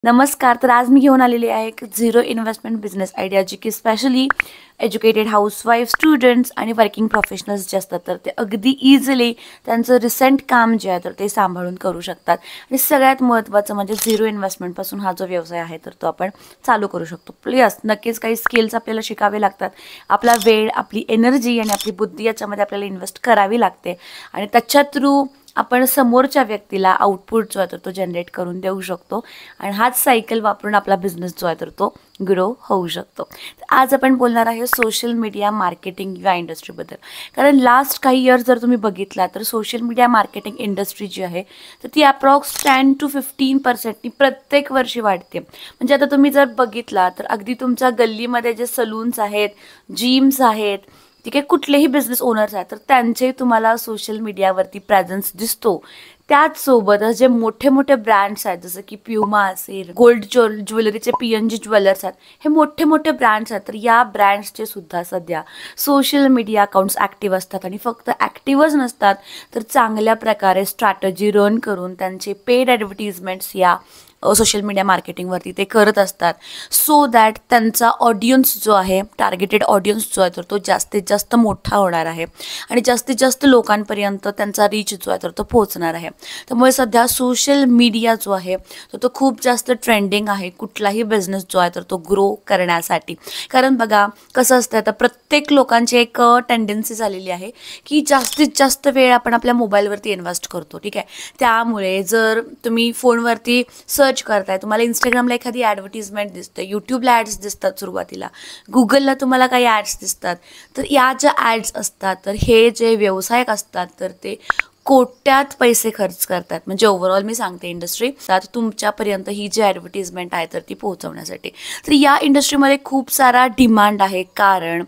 नमस्कार. तर आज मी घेऊन आलेली आहे एक झिरो इन्व्हेस्टमेंट बिझनेस आयडिया, जी की स्पेशली एज्युकेटेड हाऊसवाईफ, स्टुडंट्स आणि वर्किंग प्रोफेशनल्स जे असतात तर ते अगदी इझिली त्यांचं रिसेंट काम जे आहे तर ते सांभाळून करू शकतात. आणि सगळ्यात महत्त्वाचं म्हणजे झिरो इन्व्हेस्टमेंटपासून हा जो व्यवसाय आहे तर तो आपण चालू करू शकतो. प्लस नक्कीच काही स्किल्स आपल्याला शिकावे लागतात. आपला वेळ, आपली एनर्जी आणि आपली बुद्धी याच्यामध्ये आपल्याला इन्व्हेस्ट करावी लागते आणि त्याच्या थ्रू आपण समोरच्या व्यक्तीला आउटपुट जो आहे तर तो जनरेट करून देऊ शकतो आणि हाच सायकल वापरून आपला बिझनेस जो आहे तर तो ग्रो होऊ शकतो. आज आपण बोलणार आहे सोशल मीडिया मार्केटिंग या इंडस्ट्रीबद्दल. कारण लास्ट काही इयर्स जर तुम्ही बघितला तर सोशल मीडिया मार्केटिंग इंडस्ट्री जी आहे तर ती अप्रॉक्स 10 to 15% प्रत्येक वर्षी वाढते. म्हणजे आता तुम्ही जर बघितला तर अगदी तुमच्या गल्लीमध्ये जे सलून्स आहेत, जिम्स आहेत, ठीक आहे, कुठलेही बिझनेस ओनर्स आहेत तर त्यांचे तुम्हाला सोशल मीडियावरती प्रेझेन्स दिसतो. त्याचसोबतच जे मोठे मोठे ब्रँड्स आहेत जसं की प्युमा असेल, गोल्ड ज्वेलरीचे PNG ज्वेलर्स आहेत, हे मोठे मोठे ब्रँड्स आहेत. तर या ब्रँड्सचे सुद्धा सध्या सोशल मीडिया अकाउंट्स ॲक्टिव्ह असतात आणि फक्त ॲक्टिव्हच नसतात तर चांगल्या प्रकारे स्ट्रॅटजी रन करून त्यांचे पेड ॲडव्हर्टिजमेंट्स या सोशल मीडिया मार्केटिंगवरती ते करत असतात, सो दॅट त्यांचा ऑडियन्स जो आहे, टार्गेटेड ऑडियन्स जो आहे तर तो जास्तीत जास्त मोठा होणार आहे आणि जास्तीत जास्त लोकांपर्यंत त्यांचा रीच जो आहे तर तो पोहोचणार आहे. त्यामुळे सध्या सोशल मीडिया जो आहे तर तो खूप जास्त ट्रेंडिंग आहे कुठलाही बिझनेस जो आहे तर तो ग्रो करण्यासाठी. कारण बघा कसं असतं, आता प्रत्येक लोकांची एक टेंडन्सी झालेली आहे की जास्तीत जास्त वेळ आपण आपल्या मोबाईलवरती इन्व्हेस्ट करतो, ठीक आहे. त्यामुळे जर तुम्ही फोनवरती सर्च करताय, तुम्हाला इंस्टाग्रामला एखादी ॲडव्हर्टिजमेंट दिसते, यूट्यूबला ॲड्स दिसतात सुरुवातीला, गुगलला तुम्हाला काही ॲड्स दिसतात, तर या ज्या ॲड्स असतात तर हे जे व्यावसायिक असतात तर ते कोट्यात पैसे खर्च करतात. म्हणजे ओव्हरऑल मी सांगते इंडस्ट्री तर तुमच्यापर्यंत ही जी ॲडव्हर्टिजमेंट आहे तर ती पोहोचवण्यासाठी. तर या इंडस्ट्रीमध्ये खूप सारा डिमांड आहे. कारण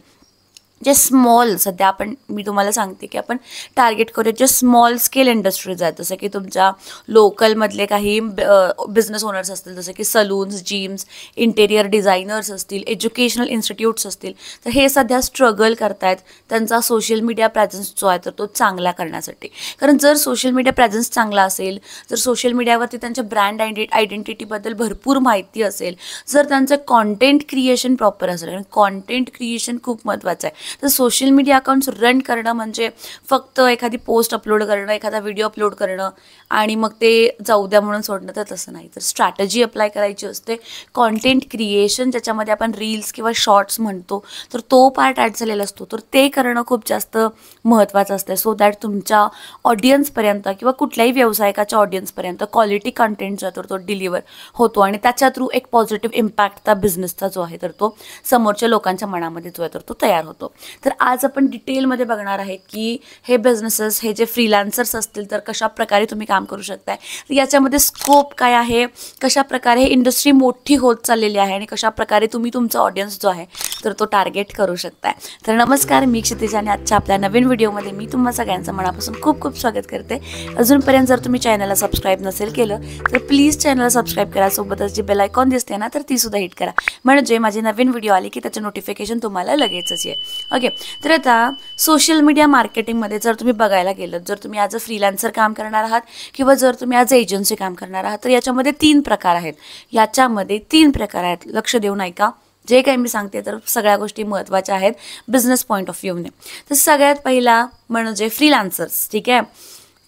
जे स्मॉल, सध्या मी तुम्हाला सांगते की आपण टार्गेट करूया जे स्मॉल स्केल इंडस्ट्रीज आहेत, जसं की तुमच्या लोकलमधले काही बिझनेस ओनर्स असतील, जसं की सलून्स, जिम्स, इंटेरियर डिझायनर्स असतील, एज्युकेशनल इन्स्टिट्यूट्स असतील, तर हे सध्या स्ट्रगल करतायत त्यांचा सोशल मीडिया प्रेझेन्स जो आहे तर तो चांगला करण्यासाठी. कारण जर सोशल मीडिया प्रेझेन्स चांगला असेल, जर सोशल मीडियावरती त्यांच्या ब्रँड आयडेंटिटीबद्दल भरपूर माहिती असेल, जर त्यांचं कॉन्टेंट क्रिएशन प्रॉपर असेल, आणि कॉन्टेंट क्रिएशन खूप महत्त्वाचं आहे. तर सोशल मीडिया अकाउंट्स रन करणं म्हणजे फक्त एखादी पोस्ट अपलोड करणं, एखादा व्हिडिओ अपलोड करणं आणि मग ते जाऊ द्या म्हणून सोडणं, तर तसं नाही. तर स्ट्रॅटजी अप्लाय करायची असते. कॉन्टेंट क्रिएशन, ज्याच्यामध्ये आपण रील्स किंवा शॉर्ट्स म्हणतो, तर तो पार्ट ॲड झालेला असतो, तर ते करणं खूप जास्त महत्त्वाचं असतं. सो दॅट तुमच्या ऑडियन्सपर्यंत किंवा कुठल्याही व्यावसायिकाच्या ऑडियन्सपर्यंत क्वालिटी कंटेंट जो तर तो डिलिव्हर होतो आणि त्याच्या थ्रू एक पॉझिटिव्ह इम्पॅक्ट त्या बिझनेसचा जो आहे तर तो समोरच्या लोकांच्या मनामध्ये जो आहे तर तो तयार होतो. तर आज आपण डिटेलमध्ये बघणार आहे की हे बिझनेसेस, हे जे फ्रीलान्सर्स असतील तर कशा प्रकारे तुम्ही काम करू शकताय, याच्यामध्ये स्कोप काय आहे, कशा प्रकारे हे इंडस्ट्री मोठी होत चाललेली आहे आणि कशा प्रकारे तुम्ही तुमचा ऑडियन्स जो आहे तर तो टार्गेट करू शकताय. तर नमस्कार, मी क्षितिजा आणि आजच्या आपल्या नवीन व्हिडिओमध्ये मी तुम्हा सगळ्यांचं मनापासून खूप खूप स्वागत करते. अजूनपर्यंत जर तुम्ही चॅनलला सबस्क्राईब नसेल केलं तर प्लीज चॅनलला सबस्क्राईब करा. सोबतच जी बेल आयकॉन दिसते ना तर ती सुद्धा हिट करा, म्हणजे माझी नवीन व्हिडिओ आली की त्याचं नोटिफिकेशन तुम्हाला लगेचच येईल. ओके, तर आता सोशल मीडिया मार्केटिंगमध्ये जर तुम्ही बघायला गेलं, जर तुम्ही ॲज अ फ्रीलान्सर काम करणार आहात किंवा जर तुम्ही ॲज अ एजन्सी काम करणार आहात, तर याच्यामध्ये 3 प्रकार आहेत. याच्यामध्ये 3 प्रकार आहेत, लक्ष देऊन ऐका. जे काही मी सांगते तर सगळ्या गोष्टी महत्त्वाच्या आहेत बिझनेस पॉईंट ऑफ व्ह्यूने. तर सगळ्यात पहिला म्हणजे फ्रीलान्सर्स, ठीक आहे.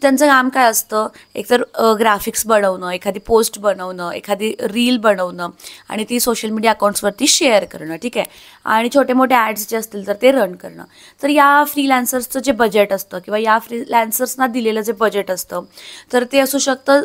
त्यांचं काम काय असतं, एकतर ग्राफिक्स बनवणं, एखादी पोस्ट बनवणं, एखादी रील बनवणं आणि ती सोशल मीडिया अकाउंट्सवरती शेअर करणं, ठीक आहे. आणि छोटे मोठे ॲड्स जे असतील तर ते रन करणं. तर या फ्रीलान्सर्सचं जे बजेट असतं किंवा या फ्रीलान्सर्सना दिलेलं जे बजेट असतं तर ते असू शकतं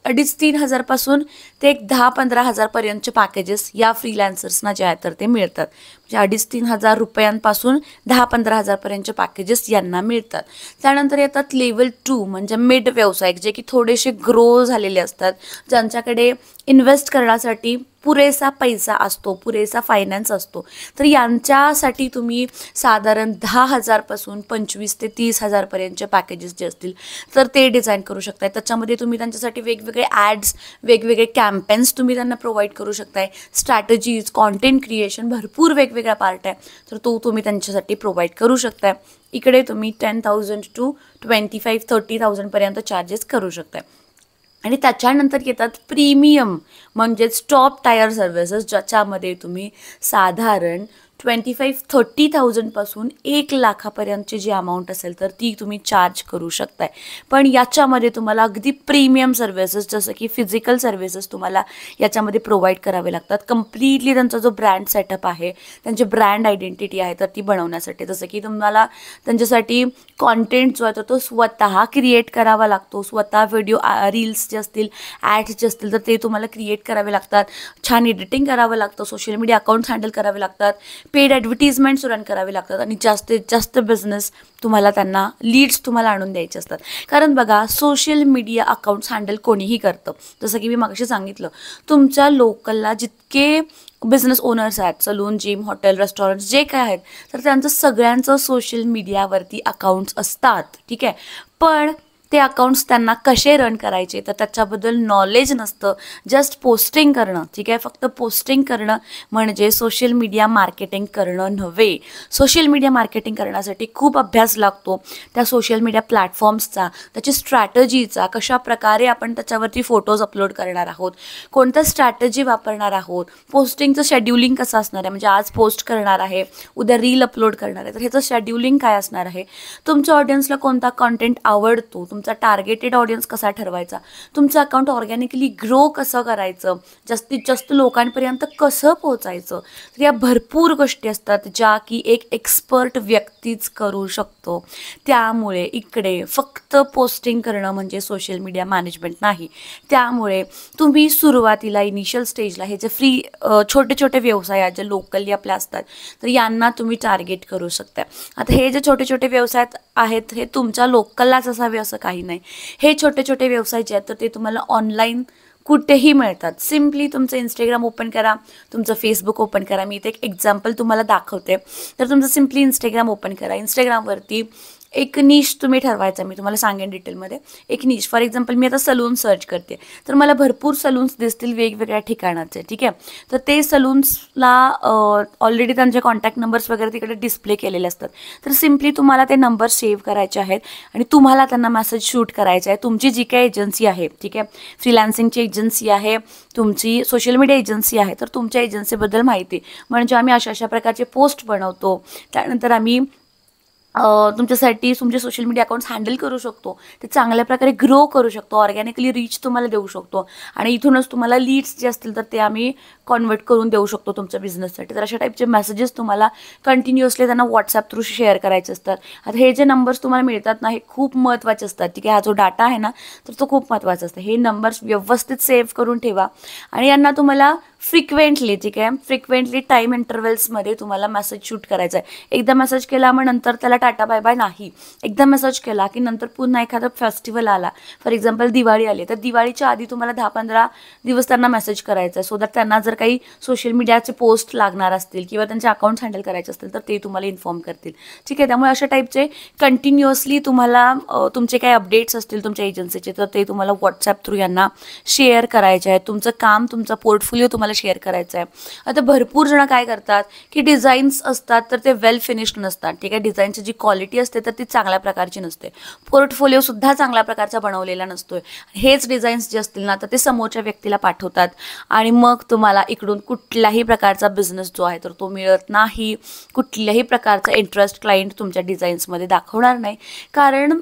2,500-3,000 ते एक 10-15,000पर्यंतचे पॅकेजेस या फ्रीलान्सर्सना जे आहेत तर ते मिळतात. म्हणजे 2,500-3,000 रुपयांपासून 10-15,000पर्यंतचे पॅकेजेस यांना मिळतात. त्यानंतर येतात लेवल 2 म्हणजे मिड व्यावसायिक, जे की थोडेसे ग्रो झालेले असतात, ज्यांच्याकडे इन्व्हेस्ट करण्यासाठी पुरेसा पैसा असतो, पुरेसा फायनान्स असतो. तर यांच्यासाठी तुम्ही साधारण 10,000पासून 25,000 ते 30,000पर्यंतचे पॅकेजेस जे असतील तर ते डिझाईन करू शकताय. त्याच्यामध्ये तुम्ही त्यांच्यासाठी वेगवेगळे ॲड्स, वेगवेगळे कॅम्पेन्स तुम्ही त्यांना प्रोव्हाइड करू शकताय. स्ट्रॅटजीज, कॉन्टेंट क्रिएशन, भरपूर वेगवेगळा पार्ट आहे, तर तो तुम्ही त्यांच्यासाठी प्रोव्हाइड करू शकताय. इकडे तुम्ही 10,000 to 25,000-30,000पर्यंत चार्जेस करू शकताय. आणि त्याच्यानंतर येतात प्रीमियम म्हणजेच टॉप टायर सर्व्हिसेस, ज्याच्यामध्ये तुम्ही साधारण 25-30,000पासून 1,00,000पर्यंतची जी अमाऊंट असेल तर ती तुम्ही चार्ज करू शकताय. पण याच्यामध्ये तुम्हाला अगदी प्रीमियम सर्व्हिसेस जसं की फिजिकल सर्व्हिसेस तुम्हाला याच्यामध्ये प्रोव्हाइड करावे लागतात. कम्प्लिटली त्यांचा जो ब्रँड सेटअप आहे, त्यांची ब्रँड आयडेंटिटी आहे तर ती बनवण्यासाठी, जसं की तुम्हाला त्यांच्यासाठी कॉन्टेंट जो आहे तो स्वतः क्रिएट करावा लागतो. स्वतः व्हिडिओ रील्स जे असतील, ॲड्स जे असतील तर ते तुम्हाला क्रिएट करावे लागतात. छान एडिटिंग करावं लागतं, सोशल मीडिया अकाउंट्स हँडल करावे लागतात, पेड ॲडव्हर्टिजमेंट्स रन करावे लागतात आणि जास्तीत जास्त बिझनेस तुम्हाला त्यांना लीड्स तुम्हाला आणून द्यायचे असतात. कारण बघा, सोशल मीडिया अकाउंट्स हँडल कोणीही करतं. जसं की मी मागाशी सांगितलं, तुमच्या लोकलला जितके बिझनेस ओनर्स आहेत, सलून, जिम, हॉटेल, रेस्टॉरंट्स जे काय आहेत, तर त्यांचं सगळ्यांचं सोशल मीडियावरती अकाउंट्स असतात. ठीक आहे, पण ते अकाउंट्स त्यांना कसे रन करायचे तर त्याच्याबद्दल नॉलेज नसतं. जस्ट पोस्टिंग करणं, ठीक आहे, फक्त पोस्टिंग करणं म्हणजे सोशल मीडिया मार्केटिंग करणं नव्हे. सोशल मीडिया मार्केटिंग करण्यासाठी खूप अभ्यास लागतो. त्या सोशल मीडिया प्लॅटफॉर्म्सचा, त्याची स्ट्रॅटजीचा, कशा प्रकारे आपण त्याच्यावरती फोटोज अपलोड करणार आहोत, कोणत्या स्ट्रॅटजी वापरणार आहोत, पोस्टिंगचं शेड्युलिंग कसं असणार आहे, म्हणजे आज पोस्ट करणार आहे, उद्या रील अपलोड करणार आहे तर ह्याचं शेड्युलिंग काय असणार आहे, तुमच्या ऑडियन्सला कोणता कॉन्टेंट आवडतो, तुमचा टार्गेटेड ऑडियन्स कसा ठरवायचा, तुमचं अकाउंट ऑर्गॅनिकली ग्रो कसं करायचं, जास्तीत जास्त लोकांपर्यंत कसं पोहोचायचं. तर या भरपूर गोष्टी असतात ज्या की एक एक्सपर्ट व्यक्तीच करू शकतो. त्यामुळे इकडे फक्त पोस्टिंग करणं म्हणजे सोशल मीडिया मॅनेजमेंट नाही. त्यामुळे तुम्ही सुरुवातीला इनिशियल स्टेजला हे जे फ्री छोटे छोटे व्यवसाय आहेत जे लोकली आपल्या असतात तर यांना तुम्ही टार्गेट करू शकता. आता हे जे छोटे छोटे व्यवसाय आहेत हे तुमच्या लोकललाच असावे असं काही नाही. हे छोटे छोटे व्यवसाय जे आहेत तर ते तुम्हाला ऑनलाईन कुठेही मिळतात. सिम्पली तुमचं इंस्टाग्राम ओपन करा, तुमचं फेसबुक ओपन करा. मी इथे एक एक्झाम्पल तुम्हाला दाखवते. तर तुमचं सिम्पली इंस्टाग्राम ओपन करा. इंस्टाग्रामवरती एक निश तुम्ही ठरवायचा, मी तुम्हाला सांगेन डिटेलमध्ये. एक निश, फॉर एक्झाम्पल मी आता सलून सर्च करते तर मला भरपूर सलून्स दिसतील वेगवेगळ्या ठिकाणाचे. ठीक आहे, तर ते सलून्सला ऑलरेडी त्यांचे कॉन्टॅक्ट नंबर्स वगैरे तिकडे डिस्प्ले केलेले असतात. तर सिम्पली तुम्हाला ते नंबर सेव्ह करायचे आहेत आणि तुम्हाला त्यांना मेसेज शूट करायचा आहे. तुमची जी काही एजन्सी आहे, ठीक आहे, फ्रीलान्सिंगची एजन्सी आहे, तुमची सोशल मीडिया एजन्सी आहे, तर तुमच्या एजन्सीबद्दल माहिती, म्हणजे आम्ही अशा अशा प्रकारचे पोस्ट बनवतो, त्यानंतर आम्ही तुमच्यासाठी तुमचे सोशल मीडिया अकाउंट्स हँडल करू शकतो, ते चांगल्या प्रकारे ग्रो करू शकतो, ऑर्गॅनिकली रीच तुम्हाला देऊ शकतो आणि इथूनच तुम्हाला लीड्स जे असतील तर ते आम्ही कन्वर्ट करून देऊ शकतो तुमच्या बिझनेससाठी. तर अशा टाईपचे मेसेजेस तुम्हाला कंटिन्युअसली त्यांना व्हॉट्सॲप थ्रू शेअर करायचे असतात. आता हे जे नंबर्स तुम्हाला मिळतात ना हे खूप महत्त्वाचे असतात. ठीक आहे, हा जो डाटा आहे ना तर तो खूप महत्त्वाचा असतो. हे नंबर्स व्यवस्थित सेव्ह करून ठेवा आणि यांना तुम्हाला फ्रिक्वेंटली, ठीक आहे, फ्रिक्वेंटली टाईम इंटरवल्समध्ये तुम्हाला मेसेज शूट करायचा आहे. एकदा मेसेज केला मग नंतर त्याला टाटा बाय बाय नाही. एकदा मेसेज केला की नंतर पुन्हा एखादा फेस्टिवल आला, फॉर एक्झाम्पल दिवाळी आली, तर दिवाळीच्या आधी तुम्हाला 10-15 दिवस त्यांना मेसेज करायचा आहे, सो दॅट त्यांना जर काही सोशल मीडियाचे पोस्ट लागणार असतील किंवा त्यांचे अकाउंट्स हँडल करायचे असतील तर ते तुम्हाला इन्फॉर्म करतील. ठीक आहे, त्यामुळे अशा टाईपचे कंटिन्युअसली तुम्हाला तुमचे काही अपडेट्स असतील तुमच्या एजन्सीचे तर ते तुम्हाला व्हॉट्सॲप थ्रू यांना शेअर करायचे आहेत. तुमचं काम, तुमचा पोर्टफोलिओ तुम्हाला शेअर करायचं आहे. आता भरपूर जण काय करतात की डिझाईन्स असतात तर ते वेल फिनिश्ड नसतात. ठीक आहे, डिझाईनची जी क्वालिटी असते तर ती चांगल्या प्रकारची नसते. पोर्टफोलिओ सुद्धा चांगल्या प्रकारचा बनवलेला नसतोय. हेच डिझाईन्स जे असतील ना तर ते समोरच्या व्यक्तीला पाठवतात आणि मग तुम्हाला इकडून कुठल्याही प्रकारचा बिझनेस जो आहे तर तो मिळत नाही. कुठल्याही प्रकारचा इंटरेस्ट क्लायंट तुमच्या डिझाईन्समध्ये दाखवणार नाही, कारण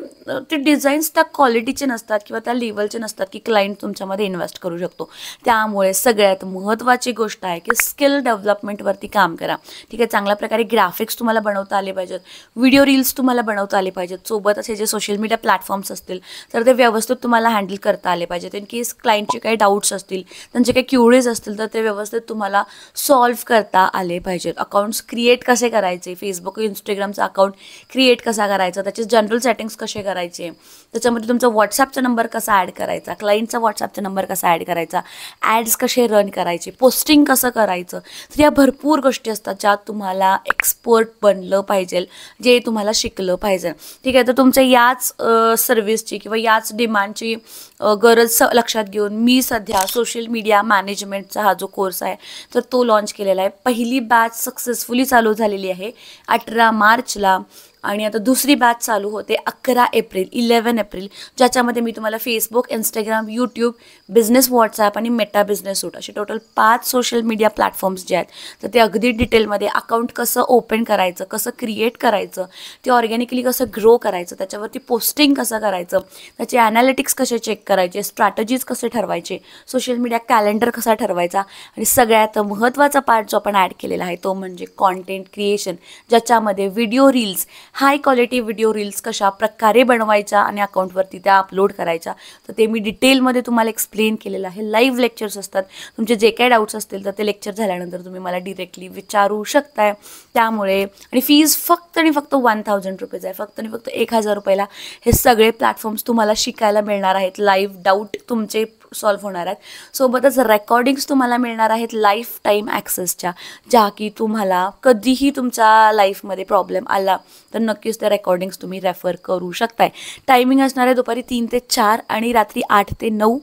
ते डिझाईन्स त्या क्वालिटीचे नसतात किंवा त्या लेवलचे नसतात की क्लायंट तुमच्यामध्ये इन्व्हेस्ट करू शकतो. त्यामुळे सगळ्यात महत्त्वाची गोष्ट आहे की स्किल डेव्हलपमेंटवरती काम करा. ठीक आहे, चांगल्या प्रकारे ग्राफिक्स तुम्हाला बनवता आले पाहिजेत, व्हिडिओ रील्स तुम्हाला बनवता आले पाहिजेत, सोबत असे जे सोशल मीडिया प्लॅटफॉर्म्स असतील तर ते व्यवस्थित तुम्हाला हँडल करता आले पाहिजेत. इन केस क्लायंटचे काही डाऊट्स असतील, त्यांचे काही क्युरीज असतील तर ते व्यवस्थित तुम्हाला सॉल्व्ह करता आले पाहिजेत. अकाउंट्स क्रिएट कसे करायचे, फेसबुक इंस्टाग्रामचा अकाउंट क्रिएट कसा करायचा, त्याचे जनरल सेटिंग्स कसे करायचे, त्याच्यामध्ये तुमचा व्हॉट्सॲपचा नंबर कसा ॲड करायचा, क्लायंटचा व्हॉट्सॲपचा नंबर कसा ॲड करायचा, ॲड्स कसे रन करायचे, पोस्टिंग कसं करायचं. तर या भरपूर गोष्टी असतात ज्यात तुम्हाला एक्सपर्ट बनलं पाहिजे, जे तुम्हाला शिकलं पाहिजे. ठीक आहे, तर तुमच्या याच सर्व्हिसची किंवा याच डिमांडची गरज लक्षात घेऊन मी सध्या सोशल मीडिया मॅनेजमेंटचा हा जो कोर्स आहे तर तो लॉन्च केलेला आहे. पहिली बॅच सक्सेसफुली चालू झालेली आहे. 18 मार्चला आणि आता दुसरी बॅच चालू होते 11 एप्रिल, ज्याच्यामध्ये मी तुम्हाला Facebook, Instagram, YouTube, business WhatsApp आणि मेटा बिझनेस सूट असे टोटल 5 सोशल मीडिया प्लॅटफॉर्म्स जे आहेत तर ते अगदी डिटेलमध्ये अकाउंट कसं ओपन करायचं, कसं क्रिएट करायचं, ते ऑर्गॅनिकली कसं ग्रो करायचं, त्याच्यावरती पोस्टिंग कसं करायचं, त्याचे ॲनालिटिक्स कसे चेक करायचे, स्ट्रॅटजीज कसे ठरवायचे, सोशल मीडिया कॅलेंडर कसा ठरवायचा आणि सगळ्यात महत्त्वाचा पार्ट जो आपण ॲड केलेला आहे तो म्हणजे कॉन्टेंट क्रिएशन, ज्याच्यामध्ये video reels, high quality video reels कशा प्रकारे बनवायच्या आणि अकाउंटवरती त्या अपलोड करायच्या, तर ते मी डिटेलमध्ये तुम्हाला एक्सप्लेन केलेलं आहे. लाईव्ह लेक्चर्स असतात, तुमचे जे काही डाऊट्स असतील तर ते लेक्चर झाल्यानंतर तुम्ही मला डिरेक्टली विचारू शकताय. त्यामुळे आणि फीज फक्त आणि फक्त 1000 रुपीज आहे, फक्त आणि फक्त 1000 रुपयाला हे सगळे प्लॅटफॉर्म्स तुम्हाला शिकायला मिळणार आहेत. लाईव्ह डाऊट तुमचे सॉल्व्ह होणार आहेत, सोबतच रेकॉर्डिंग्स तुम्हाला मिळणार आहेत लाईफ टाईम ॲक्सेसच्या, ज्या की तुम्हाला कधीही तुमच्या लाईफमध्ये प्रॉब्लेम आला तर नक्कीच त्या रेकॉर्डिंग्स तुम्ही रेफर करू शकताय. टायमिंग असणार आहे दुपारी 3 ते 4 आणि रात्री 8 ते 9.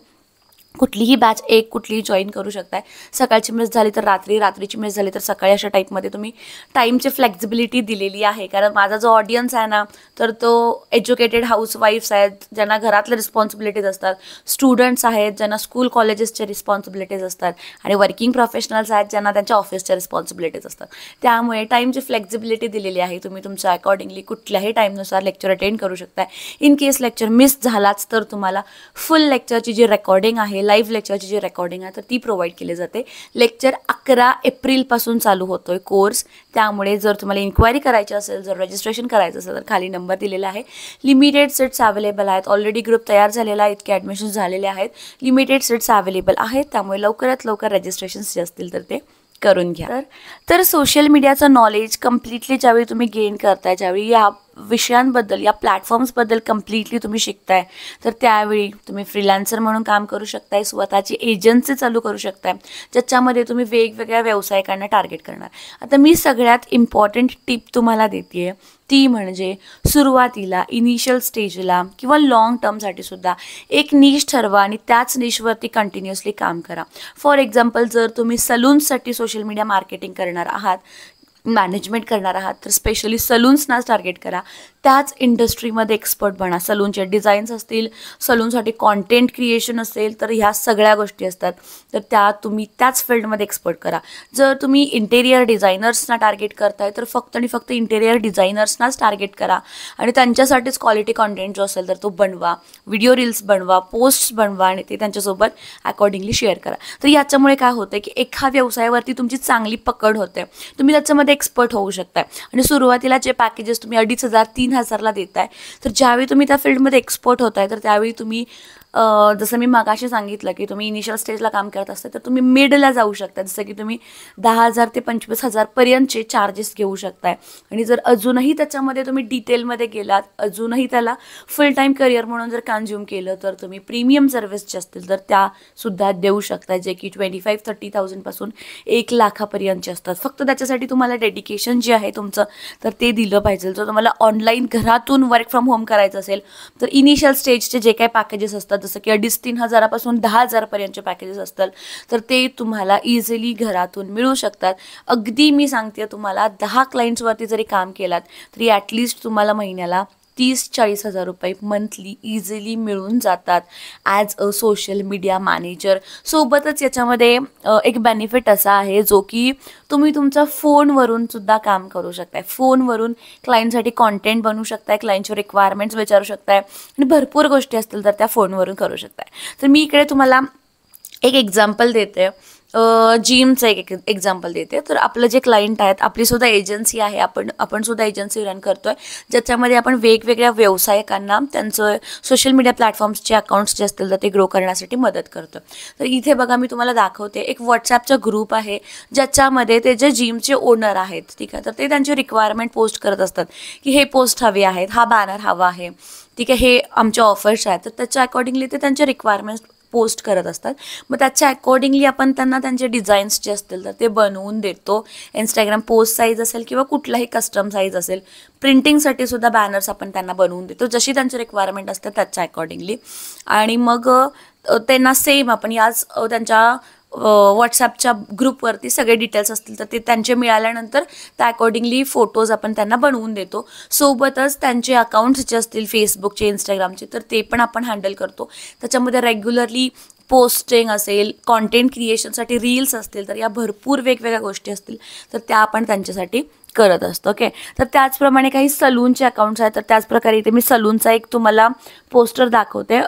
कुठलीही बॅच कुठलीही जॉईन करू शकताय. सकाळची मिस झाली तर रात्री, रात्रीची मिस झाली तर सकाळी, अशा टाईपमध्ये तुम्ही टाईमची फ्लेक्झिबिलिटी दिलेली आहे. कारण माझा जो ऑडियन्स आहे ना तर तो एज्युकेटेड हाऊसवाईफ्स आहेत, ज्यांना घरातल्या रिस्पॉन्सिबिलिटीज असतात, स्टुडंट्स आहेत ज्यांना स्कूल कॉलेजेसच्या रिस्पॉन्सिबिलिटीज असतात आणि वर्किंग प्रोफेशनल्स आहेत ज्यांना त्यांच्या ऑफिसच्या रिस्पॉन्सिबिलिटीज असतात. त्यामुळे टाईमची फ्लेक्झिबिलिटी दिलेली आहे. तुम्ही तुमच्या अकॉर्डिंगली कुठल्याही टाईमनुसार लेक्चर अटेंड करू शकताय. इन केस लेक्चर मिस झालाच तर तुम्हाला फुल लेक्चरची जी रेकॉर्डिंग आहे, लाईव्ह लेक्चरची जी रेकॉर्डिंग आहे तर ती प्रोव्हाइड केली जाते. लेक्चर 11 एप्रिलपासून चालू होतोय कोर्स. त्यामुळे जर तुम्हाला इन्क्वायरी करायची असेल, जर रजिस्ट्रेशन करायचं असेल तर खाली नंबर दिलेला आहे. लिमिटेड सीट्स अवेलेबल आहेत. ऑलरेडी ग्रुप तयार झालेला आहे, इतके ॲडमिशन्स झालेले आहेत. लिमिटेड सीट्स अवेलेबल आहेत, त्यामुळे लवकरात लवकर रजिस्ट्रेशन्स जे असतील तर ते करून घ्या. तर सोशल मीडियाचं नॉलेज कम्प्लिटली ज्यावेळी तुम्ही गेन करताय, ज्यावेळी या विषयांबद्दल, या प्लॅटफॉर्म्सबद्दल कम्प्लिटली तुम्ही शिकताय तर त्यावेळी तुम्ही फ्रीलान्सर म्हणून काम करू शकताय, स्वतःची एजन्सी चालू करू शकताय, ज्याच्यामध्ये तुम्ही वेगवेगळ्या व्यावसायिकांना टार्गेट करणार. आता मी सगळ्यात इम्पॉर्टंट टिप तुम्हाला देते, ती म्हणजे सुरुवातीला इनिशियल स्टेजला किंवा लॉंग टर्मसाठी सुद्धा एक निश ठरवा आणि त्याच निशवरती कंटिन्युअसली काम करा. फॉर एक्झाम्पल, जर तुम्ही सलून्ससाठी सोशल मीडिया मार्केटिंग करणार आहात, मॅनेजमेंट करणार आहात तर स्पेशली सलून्सनाच टार्गेट करा. त्याच इंडस्ट्रीमध्ये एक्सपर्ट बना. सलूनचे डिझाईन्स असतील, सलूनसाठी कॉन्टेंट क्रिएशन असेल तर ह्या सगळ्या गोष्टी असतात तर त्या तुम्ही त्याच फील्डमध्ये एक्सपर्ट करा. जर तुम्ही इंटेरियर डिझायनर्सना टार्गेट करताय तर फक्त आणि फक्त इंटेरियर डिझायनर्सनाच टार्गेट करा आणि त्यांच्यासाठीच क्वालिटी कॉन्टेंट जो असेल तर तो बनवा. व्हिडिओ रील्स बनवा, पोस्ट्स बनवा आणि ते त्यांच्यासोबत अकॉर्डिंगली शेअर करा. तर याच्यामुळे काय होतं की एका व्यवसायावरती तुमची चांगली पकड होते, तुम्ही त्याच्यामध्ये एक्सपर्ट होऊ शकताय. आणि सुरुवातीला जे पॅकेजेस तुम्ही 2500-3000ला देताय तर ज्यावेळी तुम्ही त्या फील्डमध्ये एक्सपर्ट होताय तर त्यावेळी तुम्ही जसं मी मगाशी सांगितलं की तुम्ही इनिशियल स्टेजला काम करत असता तर तुम्ही मिडला जाऊ शकता. जसं की तुम्ही 10,000 ते 25,000 पर्यंतचे चार्जेस घेऊ शकताय. आणि जर अजूनही त्याच्यामध्ये तुम्ही डिटेलमध्ये गेलात, अजूनही त्याला फुल टाईम करिअर म्हणून जर कन्झ्युम केलं तर तुम्ही प्रीमियम सर्व्हिस जे असतील तर त्यासुद्धा देऊ शकता, जे की 25,000-30,000 पासून 1,00,000पर्यंतचे असतात. फक्त त्याच्यासाठी तुम्हाला डेडिकेशन जे आहे तुमचं तर ते दिलं पाहिजे. जर तुम्हाला ऑनलाईन घरातून वर्क फ्रॉम होम करायचं असेल तर इनिशियल स्टेजचे जे काही पॅकेजेस असतात, जसं की 2,500-3,000पासून 10,000पर्यंतचे पॅकेजेस असतात तर ते तुम्हाला इझिली घरातून मिळू शकतात. अगदी मी सांगते, तुम्हाला 10 क्लायंट्सवरती जरी काम केलात तरी ॲटलिस्ट तुम्हाला महिन्याला 30-40,000 रुपये मंथली इझिली मिळून जातात as a social media manager. सोबतच याच्यामध्ये एक बेनिफिट असा आहे जो की तुम्ही तुमच्या फोनवरून सुद्धा काम करू शकताय. फोनवरून क्लायंटसाठी कॉन्टेंट बनवू शकताय, क्लायंटचे रिक्वायरमेंट्स विचारू शकताय आणि भरपूर गोष्टी असतील तर त्या फोनवरून करू शकताय. तर मी इकडे तुम्हाला एक एक्झाम्पल देते, जिमचं एक एक्झाम्पल देते. तर आपलं जे क्लायंट आहेत, आपलीसुद्धा एजन्सी आहे, आपण सुद्धा एजन्सी रन करतो आहे, ज्याच्यामध्ये आपण वेगवेगळ्या व्यावसायिकांना त्यांचं सोशल मीडिया प्लॅटफॉर्म्सचे अकाउंट्स जे असतील तर ते ग्रो करण्यासाठी मदत करतो. तर इथे बघा मी तुम्हाला दाखवते, एक व्हॉट्सॲपचा ग्रुप आहे ज्याच्यामध्ये ते जे जिमचे ओनर आहेत, ठीक आहे, तर ते त्यांची रिक्वायरमेंट पोस्ट करत असतात की हे पोस्ट हवे आहेत, हा बॅनर हवा आहे, ठीक आहे, हे आमच्या ऑफर्स आहेत. तर त्याच्या अकॉर्डिंगली ते त्यांचे रिक्वायरमेंट्स पोस्ट करत असतात. मग त्याच्या अकॉर्डिंगली आपण त्यांना त्यांचे डिझाईन्स जे असतील तर ते बनवून देतो. इंस्टाग्राम पोस्ट साईज असेल किंवा कुठलाही कस्टम साईज असेल, प्रिंटिंगसाठी सुद्धा बॅनर्स आपण त्यांना बनवून देतो जशी त्यांची रिक्वायरमेंट असते त्याच्या अकॉर्डिंगली. आणि मग त्यांना सेम आपण याच त्यांच्या व्हॉट्सॲपच्या ग्रुपवरती सगळे डिटेल्स असतील तर ते त्यांचे मिळाल्यानंतर त्या अकॉर्डिंगली फोटोज आपण त्यांना बनवून देतो. सोबतच त्यांचे अकाउंट्स जे असतील फेसबुकचे, इंस्टाग्रामचे, तर ते पण आपण हँडल करतो. त्याच्यामध्ये रेग्युलरली पोस्टिंग असेल, कॉन्टेंट क्रिएशनसाठी रील्स असतील, तर या भरपूर वेगवेगळ्या गोष्टी असतील तर त्या आपण त्यांच्यासाठी करत असतो. ओके, तर त्याचप्रमाणे काही सलूनचे अकाउंट्स आहेत. तर त्याचप्रकारे इथे मी सलूनचा एक तुम्हाला पोस्टर दाखवते,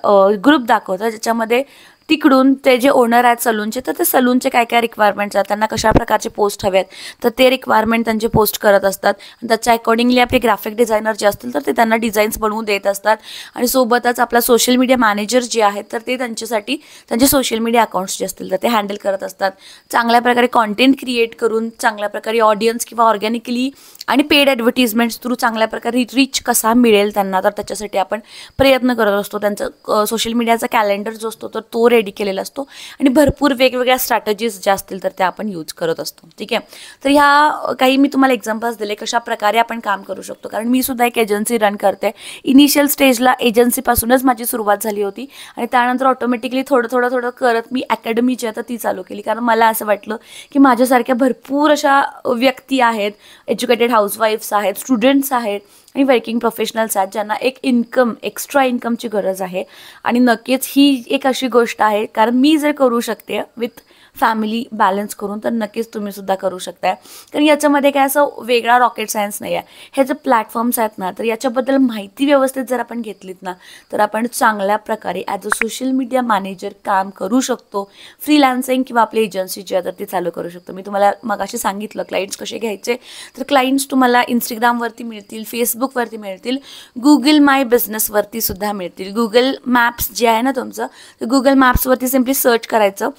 ग्रुप दाखवते, ज्याच्यामध्ये तिकडून ते जे ओनर आहेत सलूनचे, तर ते सलूनचे काय काय रिक्वायरमेंट्स आहेत, त्यांना कशा प्रकारचे पोस्ट हवे आहेत, तर ते रिक्वायरमेंट त्यांचे पोस्ट करत असतात. आणि त्याच्या अकॉर्डिंगली आपले ग्राफिक डिझायनर जे असतील तर ते त्यांना डिझाईन्स बनवून देत असतात. आणि सोबतच आपला सोशल मीडिया मॅनेजर जे आहेत तर ते त्यांच्यासाठी त्यांचे सोशल मीडिया अकाउंट्स जे असतील तर ते हँडल करत असतात. चांगल्या प्रकारे कॉन्टेंट क्रिएट करून चांगल्या प्रकारे ऑडियन्स किंवा ऑर्गॅनिकली आणि पेड ॲडव्हर्टिजमेंट्स थ्रू चांगल्या प्रकारे रीच कसा मिळेल त्यांना, तर त्याच्यासाठी आपण प्रयत्न करत असतो. त्यांचं सोशल मीडियाचा कॅलेंडर जो असतो तर तो रेडी केलेला असतो आणि भरपूर वेगवेगळ्या स्ट्रॅटेजीज ज्या असतील तर त्या आपण यूज करत असतो. ठीक आहे, तर ह्या काही मी तुम्हाला एक्झाम्पल्स दिले कशा प्रकारे आपण काम करू शकतो. कारण मी सुद्धा एक एजन्सी रन करते. इनिशियल स्टेजला एजन्सीपासूनच माझी सुरुवात झाली होती आणि त्यानंतर ऑटोमॅटिकली थोडं करत मी अकॅडमी जी आहे ती चालू केली. कारण मला असं वाटलं की माझ्यासारख्या भरपूर अशा व्यक्ती आहेत, एज्युकेटेड हाऊसवाईफ्स आहेत, स्टुडंट्स आहेत आणि वर्किंग प्रोफेशनल्स आहेत, ज्यांना एक एक्स्ट्रा इन्कमची गरज आहे. आणि नक्कीच ही एक अशी गोष्ट आहे, कारण मी जर करू शकते विथ फॅमिली बॅलन्स करून, तर नक्कीच तुम्ही सुद्धा करू शकताय. कारण याच्यामध्ये काय असं वेगळा रॉकेट सायन्स नाही आहे. हे जे प्लॅटफॉर्म्स आहेत ना, तर याच्याबद्दल माहिती व्यवस्थित जर आपण घेतलीत ना, तर आपण चांगल्या प्रकारे as a social media manager काम करू शकतो. फ्रीलान्सिंग किंवा आपली एजन्सी जी आहे तर ती चालू करू शकतो. मी तुम्हाला मगाशी सांगितलं क्लायंट्स कसे घ्यायचे, तर क्लायंट्स तुम्हाला इंस्टाग्रामवरती मिळतील, फेसबुकवरती मिळतील, गुगल माय बिझनेसवरती सुद्धा मिळतील. गुगल मॅप्स जे आहे ना तुमचं, तर गुगल मॅप्सवरती सिम्पली सर्च करायचं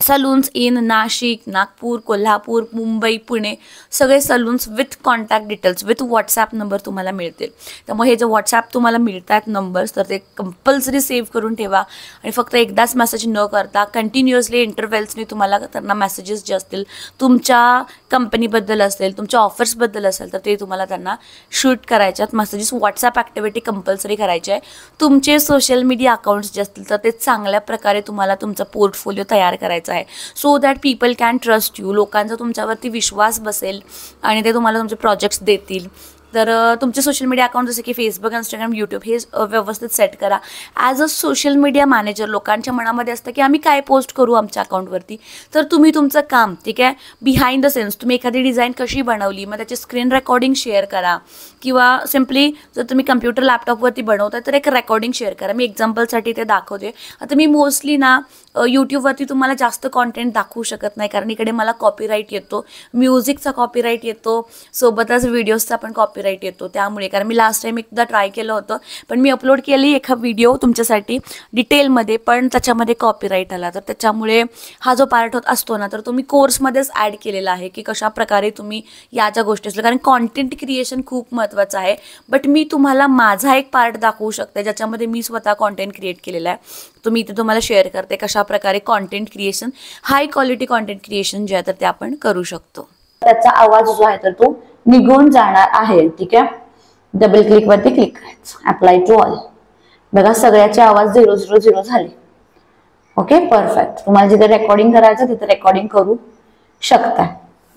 सलून्स इन नाशिक, नागपूर, कोल्हापूर, मुंबई, पुणे, सगळे salons with contact details with WhatsApp number तुम्हाला मिळतील. त्यामुळे हे जे व्हॉट्सॲप तुम्हाला मिळत आहेत नंबर्स, तर ते कंपल्सरी सेव्ह करून ठेवा आणि फक्त एकदाच मेसेज न करता कंटिन्युअसली इंटरव्हेल्सनी तुम्हाला त्यांना मेसेजेस जे असतील तुमच्या कंपनीबद्दल असेल, तुमच्या ऑफर्सबद्दल असेल, तर ते तुम्हाला त्यांना शूट करायचे आहेत. मेसेजेस व्हॉट्सॲप ॲक्टिव्हिटी कंपल्सरी करायची आहे. तुमचे सोशल मीडिया अकाउंट्स जे असतील तर ते चांगल्या प्रकारे तुम्हाला तुमचा पोर्टफोलिओ तयार करायचा आहे, so that people can trust you. लोकांचा तुमच्यावरती विश्वास बसेल आणि ते तुम्हाला तुमचे प्रोजेक्ट्स देतील. तर तुमचे सोशल मीडिया अकाउंट जसे की फेसबुक, इंस्टाग्राम, यूट्यूब हे व्यवस्थित सेट करा. As a social media manager लोकांच्या मनामध्ये असतं की आम्ही काय पोस्ट करू आमच्या अकाउंटवरती, तर तुम्ही तुमचं काम, ठीक आहे, बिहाइंड द सेन्स तुम्ही एखादी डिझाईन कशी बनवली, मग त्याची स्क्रीन रेकॉर्डिंग शेअर करा किंवा सिम्पली जर तुम्ही कम्प्युटर लॅपटॉपवरती बनवताय तर एक रेकॉर्डिंग शेअर करा. मी एक्झाम्पलसाठी ते दाखवते. आता मी मोस्टली ना यूट्यूबवरती तुम्हाला जास्त कॉन्टेंट दाखवू शकत नाही, कारण इकडे मला कॉपीराईट येतो, म्युझिकचा कॉपीराईट येतो, सोबतच व्हिडिओजचा पण कॉपीराईट येतो. त्यामुळे कारण मी लास्ट टाईम एकदा ट्राय केलं होतं, पण मी अपलोड केली एका व्हिडिओ तुमच्यासाठी डिटेलमध्ये, पण त्याच्यामध्ये कॉपीराईट आला. तर त्याच्यामुळे हा जो पार्ट होत असतो ना, तर तुम्ही कोर्समध्येच ॲड केलेला आहे की कशा प्रकारे तुम्ही या ज्या गोष्टी असल्या, कारण कॉन्टेंट क्रिएशन खूप महत्त्वाचं आहे. बट मी तुम्हाला माझा एक पार्ट दाखवू शकते ज्याच्यामध्ये मी स्वतः कॉन्टेंट क्रिएट केलेला आहे. तुम्ही इथे तुम्हाला शेअर करते कशा प्रकारे content creation, high quality content creation जे आहे तर ते आपण करू शकतो. त्याचा आवाज जो आहे तर तो निघून जाणार आहे. ठीक आहे, डबल क्लिक वरती क्लिक करायचं, अप्लाय टू ऑल. बघा सगळ्याचे आवाज 000 झाले. Okay, perfect. तुम्हाला जिथे रेकॉर्डिंग करायचं तिथे रेकॉर्डिंग करू शकता.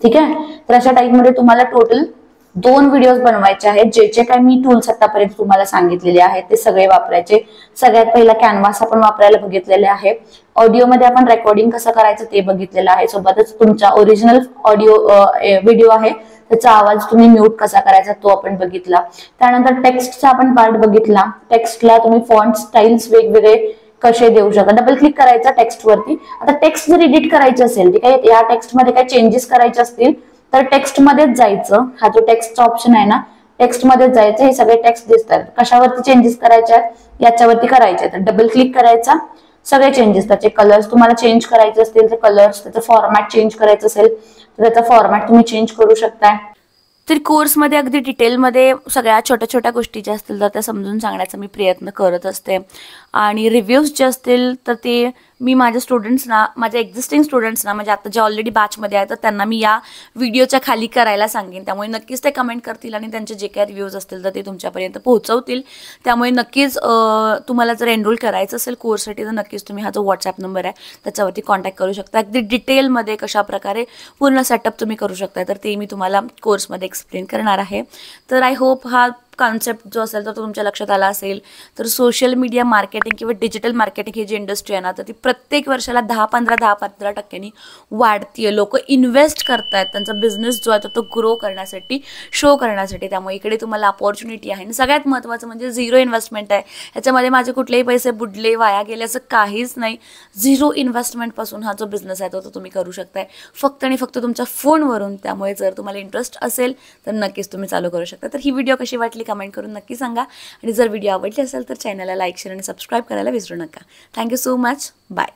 ठीक आहे, तर अशा टाईपमध्ये तुम्हाला टोटल 2 व्हिडिओज बनवायचे आहेत. जे काय मी टूल्स आतापर्यंत तुम्हाला सांगितलेले आहेत ते सगळे वापरायचे. सगळ्यात पहिला कॅनव्हास आपण वापरायला बघितलेले आहे. ऑडिओमध्ये आपण रेकॉर्डिंग कसं करायचं ते बघितलेलं आहे. सोबतच तुमचा ओरिजिनल ऑडिओ व्हिडिओ आहे त्याचा आवाज तुम्ही म्यूट कसा करायचा तो आपण बघितला. त्यानंतर टेक्स्टचा आपण पार्ट बघितला. टेक्स्टला तुम्ही फॉन्ट स्टाईल्स वेगवेगळे कसे देऊ शकता. डबल क्लिक करायचा टेक्स्ट वरती. आता टेक्स्ट जर एडिट करायचे असेल, ठीक आहे, या टेक्स्ट मध्ये काही चेंजेस करायचे असतील तर टेक्स्ट मध्येच जायचं. हा जो टेक्स्टचा ऑप्शन आहे ना, टेक्स्ट मध्येच जायचं. हे सगळे टेक्स्ट दिसतात. कशावरती चेंजेस करायचे आहेत याच्यावरती करायचे. तर डबल क्लिक करायचा, सगळे चेंजेस, त्याचे कलर्स तुम्हाला चेंज करायचे असतील तर कलर्स, त्याचं फॉर्मॅट चेंज करायचं असेल तर त्याचा फॉर्मॅट तुम्ही चेंज करू शकताय. तर कोर्समध्ये अगदी डिटेलमध्ये सगळ्या छोट्या छोट्या गोष्टी ज्या असतील तर त्या समजून सांगण्याचा मी प्रयत्न करत असते. आणि रिव्ह्यूज जे असतील तर ते मी माझ्या स्टुडंट्सना, माझ्या एक्झिस्टिंग स्टुडंट्सना, म्हणजे आता जे ऑलरेडी बॅचमध्ये आहे तर त्यांना मी या व्हिडिओच्या खाली करायला सांगेन. त्यामुळे नक्कीच ते कमेंट करतील आणि त्यांचे जे काही रिव्ह्यूज असतील तर ते तुमच्यापर्यंत पोहोचवतील. त्यामुळे नक्कीच तुम्हाला जर एनरोल करायचं असेल कोर्ससाठी तर नक्कीच तुम्ही हा जो व्हॉट्सॲप नंबर आहे त्याच्यावरती कॉन्टॅक्ट करू शकता. अगदी डिटेलमध्ये कशाप्रकारे पूर्ण सेटअप तुम्ही करू शकता तर ते मी तुम्हाला कोर्समध्ये एक्सप्लेन करणार आहे. तर आय होप हा कॉन्सेप्ट जो असेल तर तो तुमच्या लक्षात आला असेल. तर सोशल मीडिया मार्केटिंग किंवा डिजिटल मार्केटिंग ही जी इंडस्ट्री आहे ना तर ती प्रत्येक वर्षाला 10-15% वाढतीये. लोक इन्व्हेस्ट करतायत त्यांचा बिझनेस जो आहे तो ग्रो करण्यासाठी, शो करण्यासाठी. त्यामुळे इकडे तुम्हाला अपॉर्च्युनिटी आहे. आणि सगळ्यात महत्त्वाचं म्हणजे झिरो इन्व्हेस्टमेंट आहे. ह्याच्यामध्ये माझे कुठलेही पैसे बुडले, वाया गेले असं काहीच नाही. झिरो इन्व्हेस्टमेंटपासून हा जो बिझनेस आहे तो तुम्ही करू शकताय फक्त आणि फक्त तुमच्या फोनवरून. त्यामुळे जर तुम्हाला इंटरेस्ट असेल तर नक्कीच तुम्ही चालू करू शकता. तर ही व्हिडिओ कशी वाटली कमेंट करून नक्की सांगा. आणि जर व्हिडिओ आवडली असेल तर चॅनलला लाईक, शेअर आणि सबस्क्राईब करायला विसरू नका. Thank you so much. बाय.